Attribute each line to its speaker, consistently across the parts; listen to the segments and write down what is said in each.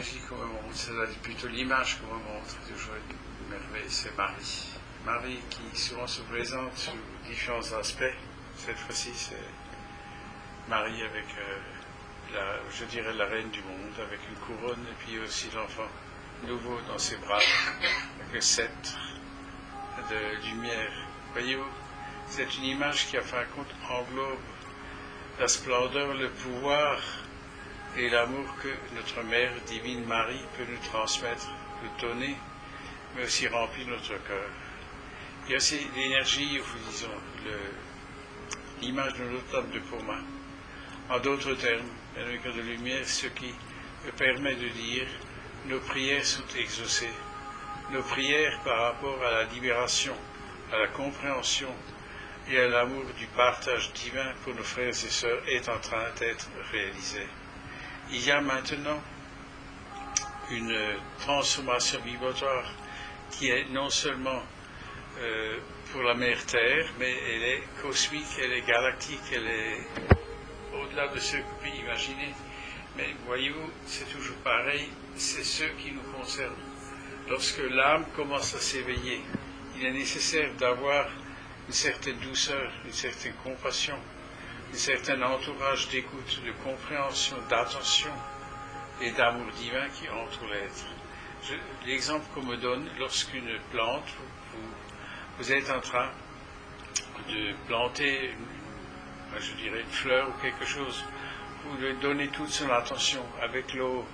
Speaker 1: l'énergie qu'on me montre, c'est plutôt l'image qu'on me montre, toujours une merveille, c'est Marie. Marie qui souvent se présente sous différents aspects. Cette fois-ci, c'est Marie avec, je dirais, la reine du monde, avec une couronne, et puis aussi l'enfant nouveau dans ses bras, avec le sceptre de lumière. Voyez-vous, c'est une image qui, à fin de compte, englobe la splendeur, le pouvoir et l'amour que notre Mère divine Marie peut nous transmettre, nous donner, mais aussi remplir notre cœur. Il y a aussi l'énergie, disons, l'image de notre table de Poma. En d'autres termes, le cœur de lumière, ce qui me permet de dire nos prières sont exaucées. Nos prières par rapport à la libération, à la compréhension et à l'amour du partage divin pour nos frères et sœurs est en train d'être réalisée. Il y a maintenant une transformation vibratoire qui est non seulement pour la mère Terre, mais elle est cosmique, elle est galactique, elle est au-delà de ce qu'on peut imaginer. Mais voyez-vous, c'est toujours pareil, c'est ce qui nous concerne. Lorsque l'âme commence à s'éveiller, il est nécessaire d'avoir une certaine douceur, une certaine compassion, un certain entourage d'écoute, de compréhension, d'attention et d'amour divin qui entoure l'être. L'exemple qu'on me donne, lorsqu'une plante, vous êtes en train de planter, je dirais une fleur ou quelque chose, vous lui donnez toute son attention avec l'eau,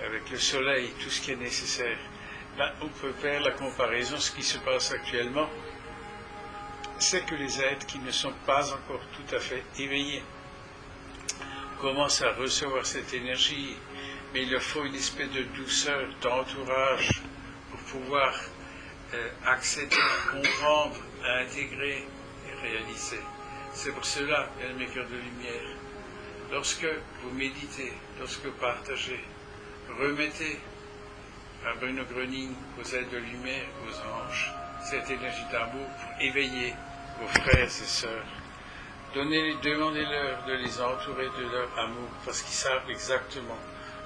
Speaker 1: avec le soleil, tout ce qui est nécessaire. On peut faire la comparaison, ce qui se passe actuellement, c'est que les êtres qui ne sont pas encore tout à fait éveillés commencent à recevoir cette énergie, mais il leur faut une espèce de douceur, d'entourage pour pouvoir accéder, comprendre, intégrer et réaliser. C'est pour cela, mes cœurs de lumière, lorsque vous méditez, lorsque vous partagez, remettez à Bruno Gröning, aux ailes de lumière, aux anges, cette énergie d'amour pour éveiller vos frères et sœurs. Demandez-leur de les entourer de leur amour, parce qu'ils savent exactement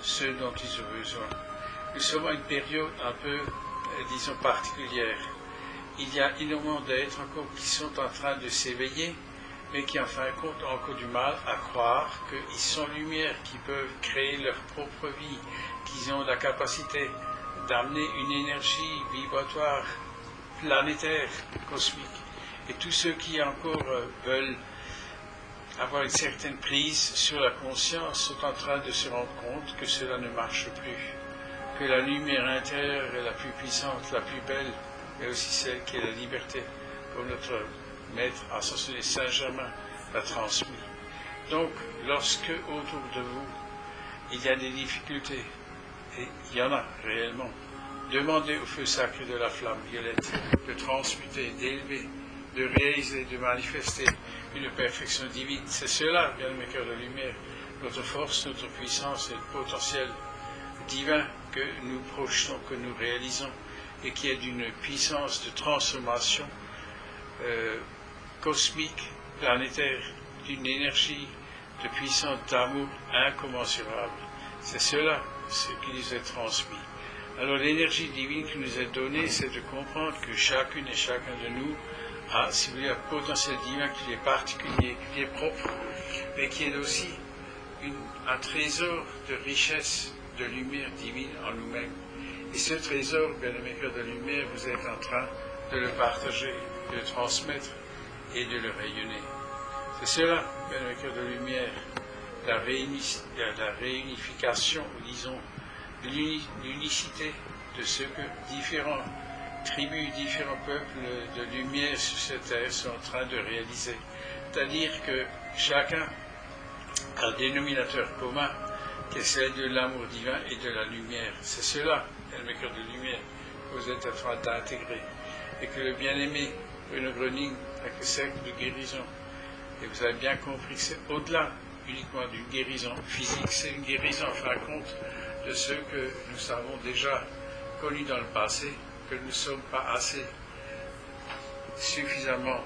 Speaker 1: ce dont ils ont besoin. Nous sommes à une période un peu, disons, particulière. Il y a énormément d'êtres encore qui sont en train de s'éveiller, mais qui en fin de compte ont encore du mal à croire qu'ils sont lumière, qu'ils peuvent créer leur propre vie, qu'ils ont la capacité d'amener une énergie vibratoire, planétaire, cosmique. Et tous ceux qui encore veulent avoir une certaine prise sur la conscience sont en train de se rendre compte que cela ne marche plus, que la lumière intérieure est la plus puissante, la plus belle, mais aussi celle qui est la liberté, comme notre maître ascensionné Saint-Germain l'a transmis. Donc, lorsque autour de vous, il y a des difficultés, et il y en a réellement, demandez au feu sacré de la flamme violette de transmuter, d'élever, de réaliser, de manifester une perfection divine. C'est cela, bien mes cœurs de lumière, notre force, notre puissance et le potentiel divin que nous projetons, que nous réalisons, et qui est d'une puissance de transformation cosmique, planétaire, d'une énergie de puissance d'amour incommensurable. C'est cela, ce qui nous est transmis. Alors l'énergie divine qui nous est donnée, c'est de comprendre que chacune et chacun de nous a, si vous voulez, un potentiel divin qui est particulier, qui est propre, mais qui est aussi un trésor de richesse, de lumière divine en nous-mêmes. Et ce trésor, bien-aimés cœurs de lumière, vous êtes en train de le partager, de le transmettre et de le rayonner. C'est cela, bien-aimés cœurs de lumière, la réunification, ou disons, l'unicité de ce que différents tribus, différents peuples de lumière sur cette terre sont en train de réaliser. C'est-à-dire que chacun a un dénominateur commun qui est celle de l'amour divin et de la lumière. C'est cela, mes cœurs de lumière, que vous êtes en train d'intégrer. Et que le bien-aimé Bruno Gröning avec le cercle de guérison, et vous avez bien compris que c'est au-delà uniquement d'une guérison physique, c'est une guérison en fin de compte de ce que nous avons déjà connu dans le passé, que nous ne sommes pas assez suffisamment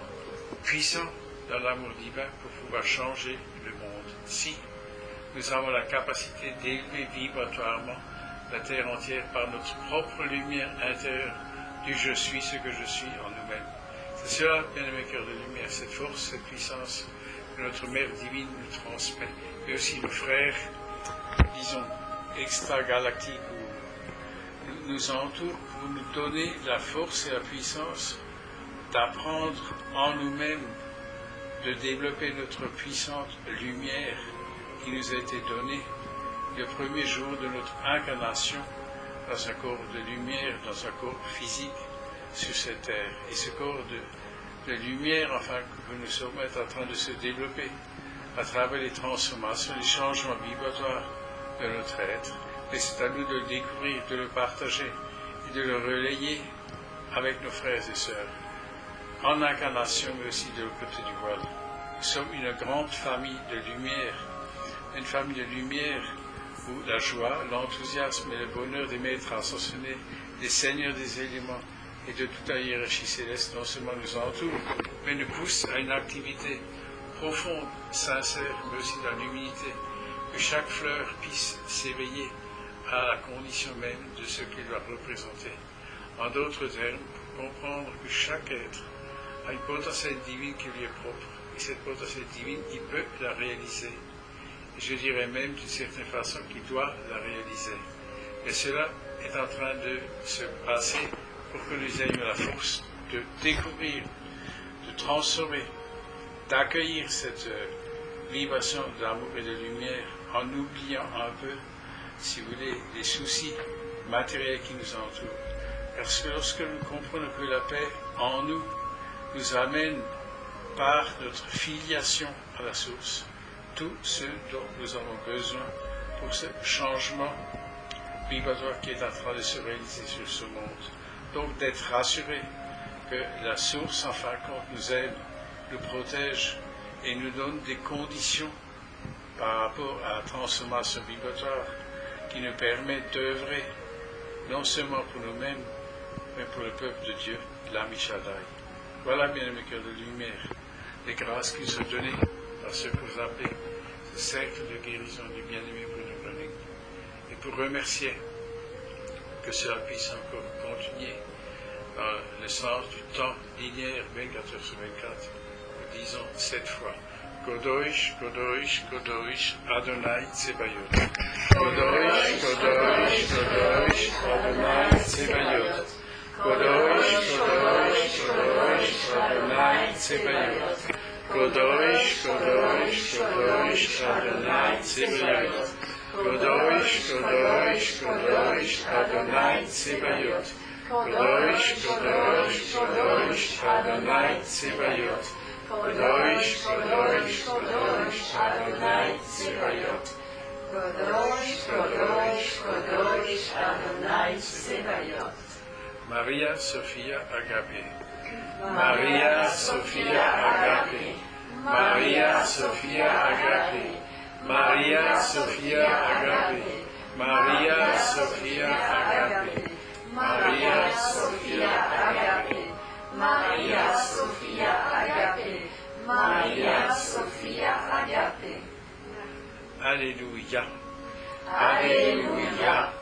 Speaker 1: puissants dans l'amour divin pour pouvoir changer le monde. Si nous avons la capacité d'élever vibratoirement la terre entière par notre propre lumière intérieure du je suis ce que je suis en nous-mêmes. C'est cela, bien-aimé cœur de lumière, cette force, cette puissance que notre Mère divine nous transmet, mais aussi nos frères, disons, extragalactiques nous entourent pour nous donner la force et la puissance d'apprendre en nous-mêmes, de développer notre puissante lumière qui nous a été donnée le premier jour de notre incarnation dans un corps de lumière, dans un corps physique sur cette terre. Et ce corps de lumière, enfin, que nous sommes en train de se développer à travers les transformations, les changements vibratoires de notre être. Et c'est à nous de le découvrir, de le partager et de le relayer avec nos frères et sœurs, en incarnation, mais aussi de l'autre côté du voile. Nous sommes une grande famille de lumière, une famille de lumière où la joie, l'enthousiasme et le bonheur des maîtres ascensionnés, des seigneurs des éléments et de toute la hiérarchie céleste non seulement nous entourent, mais nous poussent à une activité profonde, sincère, mais aussi dans l'humilité, que chaque fleur puisse s'éveiller à la condition même de ce qu'elle doit représenter. En d'autres termes, pour comprendre que chaque être a une potentielle divine qui lui est propre, et cette potentielle divine, il peut la réaliser. Et je dirais même d'une certaine façon qu'il doit la réaliser. Et cela est en train de se passer pour que nous ayons la force de découvrir, de transformer, d'accueillir cette vibration d'amour et de lumière en oubliant un peu, si vous voulez, les soucis matériels qui nous entourent. Parce que lorsque nous comprenons que la paix en nous nous amène par notre filiation à la source, tout ce dont nous avons besoin pour ce changement vibratoire qui est en train de se réaliser sur ce monde. Donc d'être rassuré que la source, en fin de compte, nous aide, nous protège et nous donne des conditions par rapport à la transformation vibratoire qui nous permet d'œuvrer non seulement pour nous-mêmes, mais pour le peuple de Dieu, l'Ami Shaddai. Voilà, bien-aimés cœurs de lumière, les grâces qui sont données par ce que vous appelez ce cercle de guérison du bien-aimé Bruno Browning. Et pour remercier que cela puisse encore continuer dans le sens du temps linéaire 24 heures sur 24, nous disons 7 fois Kodosh, Kodosh, Kodosh, Adonai Tsebayot. Kodosh, Kodosh, Kodosh, Adonai Tsebayot. Kodosh, Kodosh, Kodosh, Adonai Tsebayot. Kodosh, Kodosh, Kodosh, Adonai Tsebayot. Kodosh, Kodosh, Kodosh, Adonai Tsebayot. Kodosh, Kodosh, Kodosh, Adonai Tsebayot. Kodosh, Kodosh, Kodosh, Adonai Tsebayot. Kodosh, Kodosh, Kodosh, Adonai Tsebayot. Maria Sophia Agape. Maria Sophia Agape. Maria Sophia Agape. Maria Sophia Agape. Maria Sophia Agape. Maria Sophia Agape. Maria Sophia Agape. Maria Sophia Agape. Alléluia. Alléluia.